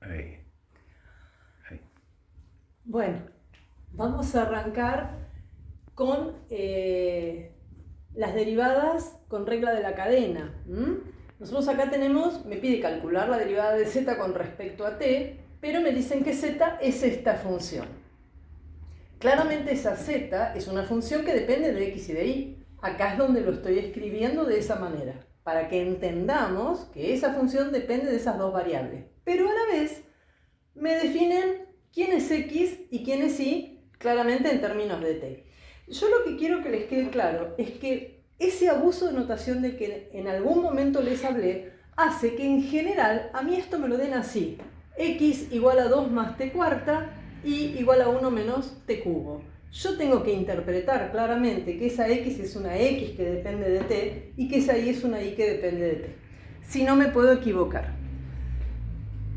Ahí. Ahí. Bueno, vamos a arrancar con las derivadas con regla de la cadena. Nosotros acá me pide calcular la derivada de z con respecto a t, pero me dicen que z es esta función. Claramente esa z es una función que depende de x y de y. Acá es donde lo estoy escribiendo de esa manera, para que entendamos que esa función depende de esas dos variables. Pero a la vez me definen quién es x y quién es y, claramente en términos de t. Yo lo que quiero que les quede claro es que ese abuso de notación del que en algún momento les hablé hace que en general a mí esto me lo den así: x igual a 2 más t cuarta, y igual a 1 menos t cubo. Yo tengo que interpretar claramente que esa x es una x que depende de t y que esa y es una y que depende de t. Si no, me puedo equivocar.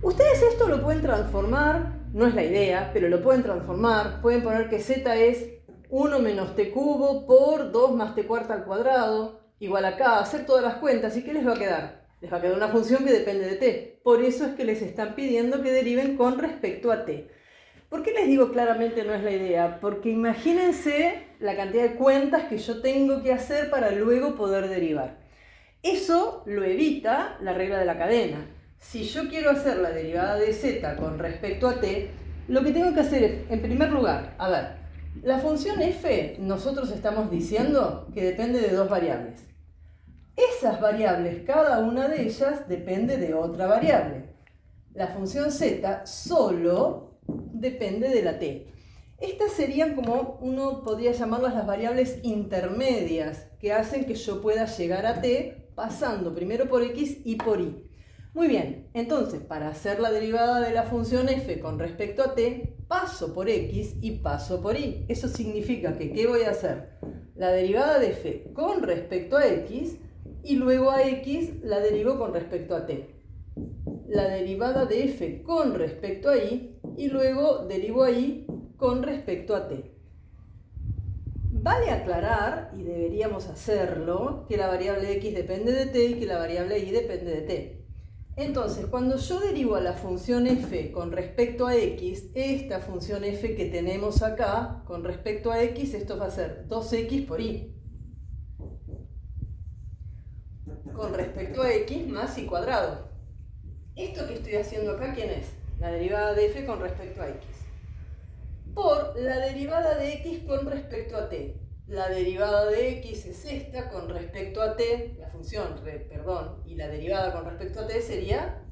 Ustedes esto lo pueden transformar, no es la idea, pero lo pueden transformar. Pueden poner que z es 1 menos t cubo por 2 más t cuarta al cuadrado, igual acá, hacer todas las cuentas. ¿Y qué les va a quedar? Les va a quedar una función que depende de t. Por eso es que les están pidiendo que deriven con respecto a t. ¿Por qué les digo claramente no es la idea? Porque imagínense la cantidad de cuentas que yo tengo que hacer para luego poder derivar. Eso lo evita la regla de la cadena. Si yo quiero hacer la derivada de z con respecto a t, lo que tengo que hacer es, en primer lugar, a ver, la función f nosotros estamos diciendo que depende de dos variables. Esas variables, cada una de ellas depende de otra variable. La función z solo depende de la t. Estas serían, como uno podría llamarlas, las variables intermedias que hacen que yo pueda llegar a t pasando primero por x y por y. Muy bien, entonces para hacer la derivada de la función f con respecto a t, paso por x y paso por y. Eso significa que ¿qué voy a hacer? La derivada de f con respecto a x y luego a x la derivo con respecto a t. La derivada de f con respecto a y luego derivo a y con respecto a t. Vale aclarar, y deberíamos hacerlo, que la variable x depende de t y que la variable y depende de t. Entonces, cuando yo derivo a la función f con respecto a x, esta función f que tenemos acá, con respecto a x, esto va a ser 2x por y. Con respecto a x más y cuadrado. Esto que estoy haciendo acá, ¿quién es? La derivada de f con respecto a x. Por la derivada de x con respecto a t. La derivada de x es esta con respecto a t, la función, y la derivada con respecto a t sería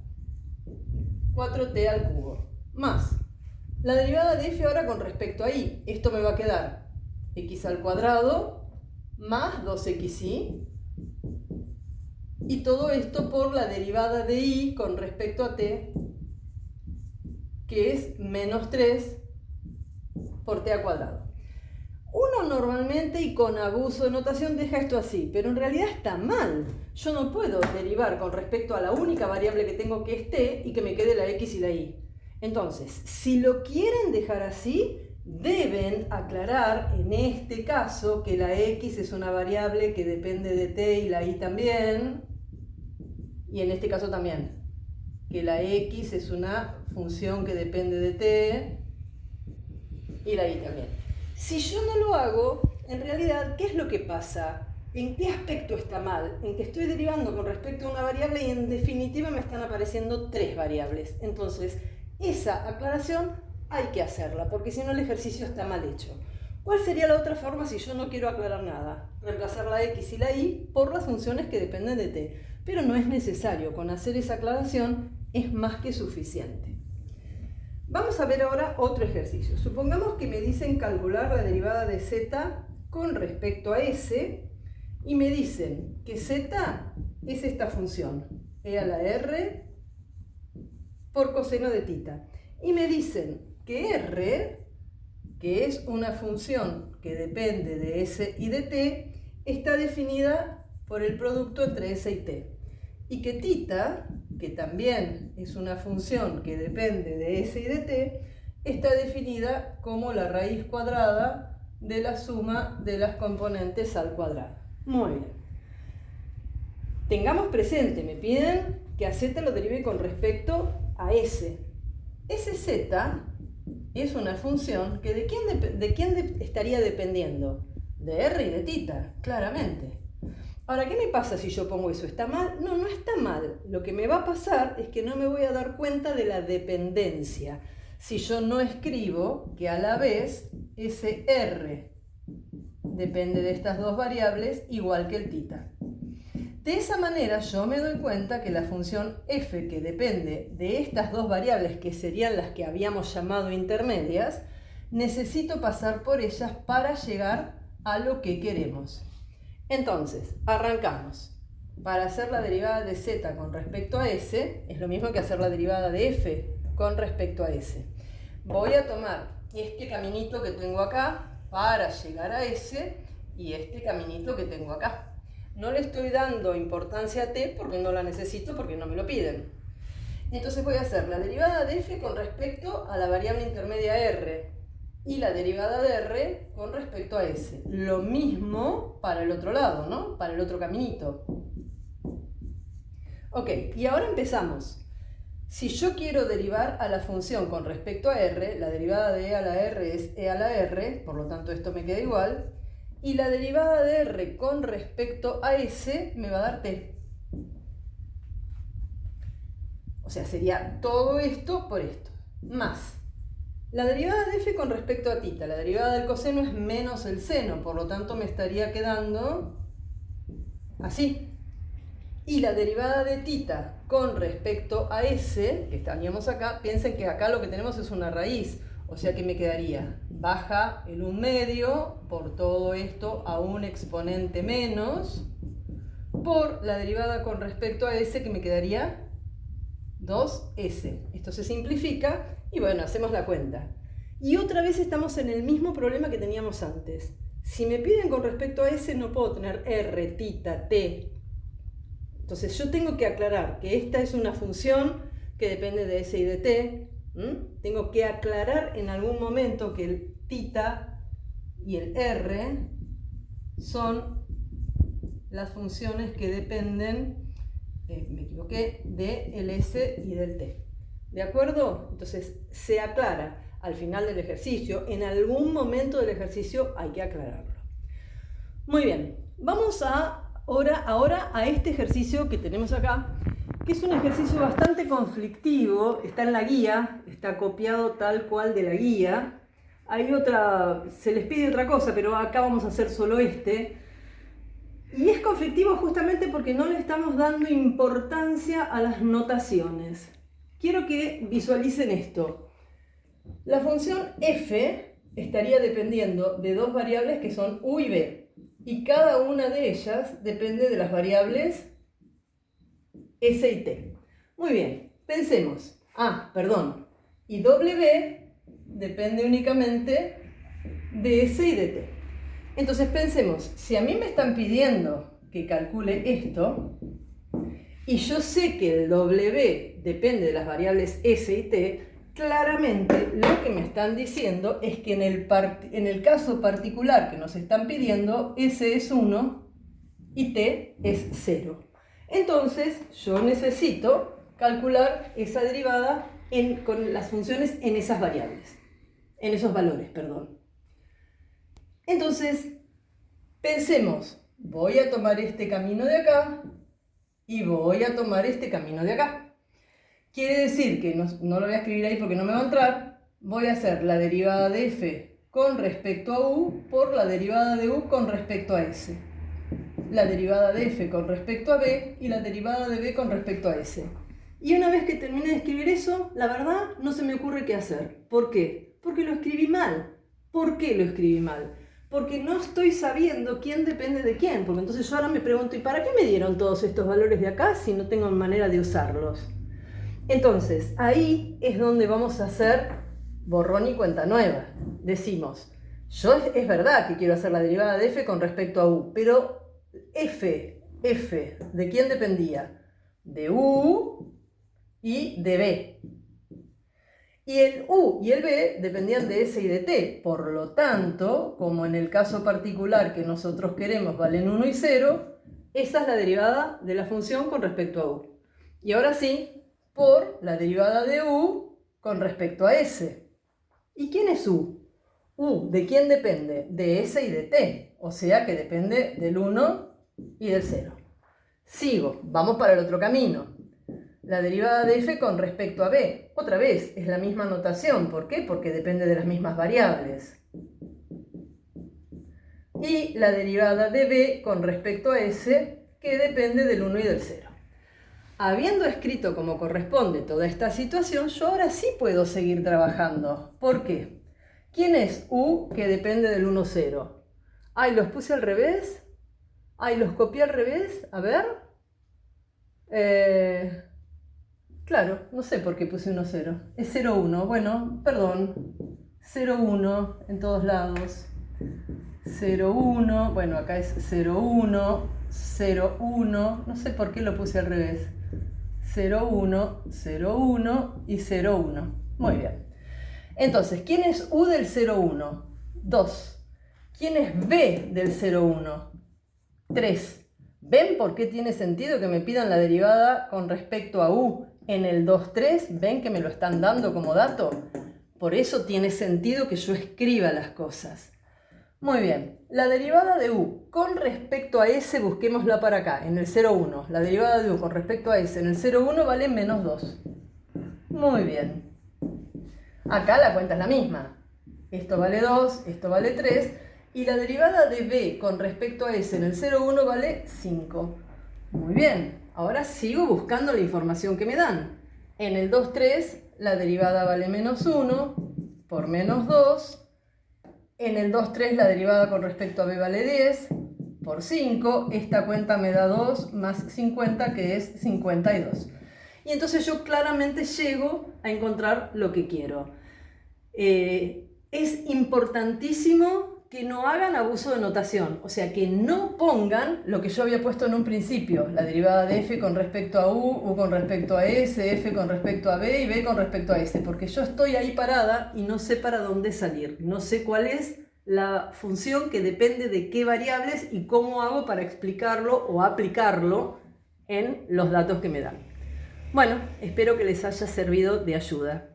4t al cubo. Más la derivada de f ahora con respecto a y. Esto me va a quedar x al cuadrado más 2xy. Y todo esto por la derivada de y con respecto a t, que es menos 3 por t al cuadrado. Uno normalmente y con abuso de notación deja esto así, pero en realidad está mal. Yo no puedo derivar con respecto a la única variable que tengo, que es t, y que me quede la x y la y. Entonces, si lo quieren dejar así, deben aclarar en este caso que la x es una variable que depende de t y la y también. Y en este caso también, que la x es una función que depende de t y la y también. Si yo no lo hago, en realidad, ¿qué es lo que pasa? ¿En qué aspecto está mal? En que estoy derivando con respecto a una variable y en definitiva me están apareciendo tres variables. Entonces, esa aclaración hay que hacerla, porque si no el ejercicio está mal hecho. ¿Cuál sería la otra forma si yo no quiero aclarar nada? Reemplazar la x y la y por las funciones que dependen de t. Pero no es necesario, con hacer esa aclaración es más que suficiente. Vamos a ver ahora otro ejercicio. Supongamos que me dicen calcular la derivada de z con respecto a s y me dicen que z es esta función, e a la r por coseno de tita. Y me dicen que r, que es una función que depende de s y de t, está definida por el producto entre s y t. Y que tita, que también es una función que depende de s y de t, está definida como la raíz cuadrada de la suma de las componentes al cuadrado. Muy bien. Tengamos presente, me piden que a z lo derive con respecto a s. SZ es una función que ¿de quién estaría dependiendo? De R y de tita, claramente. Ahora, ¿qué me pasa si yo pongo eso? ¿Está mal? No, no está mal. Lo que me va a pasar es que no me voy a dar cuenta de la dependencia si yo no escribo que a la vez ese R depende de estas dos variables igual que el tita. De esa manera yo me doy cuenta que la función f, que depende de estas dos variables que serían las que habíamos llamado intermedias, necesito pasar por ellas para llegar a lo que queremos. Entonces, arrancamos. Para hacer la derivada de z con respecto a s, es lo mismo que hacer la derivada de f con respecto a s. Voy a tomar este caminito que tengo acá para llegar a s y este caminito que tengo acá. No le estoy dando importancia a t porque no la necesito, porque no me lo piden. Entonces voy a hacer la derivada de f con respecto a la variable intermedia r y la derivada de r con respecto a s. Lo mismo para el otro lado, ¿no? Para el otro caminito. Ok, y ahora empezamos. Si yo quiero derivar a la función con respecto a r, la derivada de e a la r es e a la r, por lo tanto esto me queda igual, y la derivada de r con respecto a s me va a dar t. O sea, sería todo esto por esto, más la derivada de f con respecto a tita. La derivada del coseno es menos el seno, por lo tanto me estaría quedando así. Y la derivada de tita con respecto a s, que estaríamos acá, piensen que acá lo que tenemos es una raíz, o sea que me quedaría baja el 1/2 por todo esto a un exponente menos, por la derivada con respecto a s, que me quedaría 2s. Esto se simplifica y bueno, hacemos la cuenta. Y otra vez estamos en el mismo problema que teníamos antes. Si me piden con respecto a s, no puedo tener r, tita, t. Entonces yo tengo que aclarar que esta es una función que depende de s y de t. Tengo que aclarar en algún momento que el tita y el r son las funciones que dependen, me equivoqué, del s y del t. ¿De acuerdo? Entonces se aclara al final del ejercicio. En algún momento del ejercicio hay que aclararlo. Muy bien, vamos ahora a este ejercicio que tenemos acá, que es un ejercicio bastante conflictivo. Está en la guía, está copiado tal cual de la guía. Hay otra, se les pide otra cosa, pero acá vamos a hacer solo este. Y es conflictivo justamente porque no le estamos dando importancia a las notaciones. Quiero que visualicen esto. La función f estaría dependiendo de dos variables que son u y b. Y cada una de ellas depende de las variables s y t. Muy bien, pensemos. Y w depende únicamente de s y de t. Entonces pensemos, si a mí me están pidiendo que calcule esto, y yo sé que el w depende de las variables s y t, claramente lo que me están diciendo es que en el caso particular que nos están pidiendo, s es 1 y t es 0. Entonces yo necesito calcular esa derivada con las funciones en esas variables, en esos valores, perdón. Entonces, pensemos, voy a tomar este camino de acá y voy a tomar este camino de acá. Quiere decir que no lo voy a escribir ahí porque no me va a entrar. Voy a hacer la derivada de f con respecto a u por la derivada de u con respecto a s. La derivada de f con respecto a b y la derivada de b con respecto a s. Y una vez que termine de escribir eso, la verdad no se me ocurre qué hacer. ¿Por qué? Porque lo escribí mal. ¿Por qué lo escribí mal? Porque no estoy sabiendo quién depende de quién. Porque entonces yo ahora me pregunto, ¿y para qué me dieron todos estos valores de acá si no tengo manera de usarlos? Entonces, ahí es donde vamos a hacer borrón y cuenta nueva. Decimos, es verdad que quiero hacer la derivada de f con respecto a u, pero f, ¿de quién dependía? De u y de b. Y el u y el b dependían de s y de t. Por lo tanto, como en el caso particular que nosotros queremos valen 1 y 0, esa es la derivada de la función con respecto a u. Y ahora sí, por la derivada de u con respecto a S. ¿Y quién es U? U, ¿de quién depende? De S y de T, o sea que depende del 1 y del 0. Sigo, vamos para el otro camino. La derivada de f con respecto a b, otra vez, es la misma notación. ¿Por qué? Porque depende de las mismas variables. Y la derivada de b con respecto a s, que depende del 1 y del 0. Habiendo escrito como corresponde toda esta situación, yo ahora sí puedo seguir trabajando. ¿Por qué? ¿Quién es u que depende del 1, 0? Ay, los puse al revés. Ay, los copié al revés. A ver. Claro, no sé por qué puse 1, 0. Es 0, 1. Bueno, perdón. 0, 1 en todos lados. 0, 1. Bueno, acá es 0, 1. 0, 1. No sé por qué lo puse al revés. 0, 1, 0, 1 y 0, 1. Muy bien. Entonces, ¿quién es u del 0, 1? 2. ¿Quién es b del 0, 1? 3. ¿Ven por qué tiene sentido que me pidan la derivada con respecto a u en el 2, 3? ¿Ven que me lo están dando como dato? Por eso tiene sentido que yo escriba las cosas. Muy bien, la derivada de u con respecto a s, busquémosla para acá, en el 0, 1. La derivada de u con respecto a s en el 0, 1 vale menos 2. Muy bien. Acá la cuenta es la misma. Esto vale 2, esto vale 3. Y la derivada de b con respecto a s en el 0, 1 vale 5. Muy bien. Ahora sigo buscando la información que me dan. En el 2, 3 la derivada vale menos 1 por menos 2. En el 2, 3 la derivada con respecto a b vale 10 por 5. Esta cuenta me da 2 más 50, que es 52. Y entonces yo claramente llego a encontrar lo que quiero. Es importantísimo que no hagan abuso de notación, o sea, que no pongan lo que yo había puesto en un principio, la derivada de f con respecto a u con respecto a s, f con respecto a b y b con respecto a s, porque yo estoy ahí parada y no sé para dónde salir, no sé cuál es la función que depende de qué variables y cómo hago para explicarlo o aplicarlo en los datos que me dan. Bueno, espero que les haya servido de ayuda.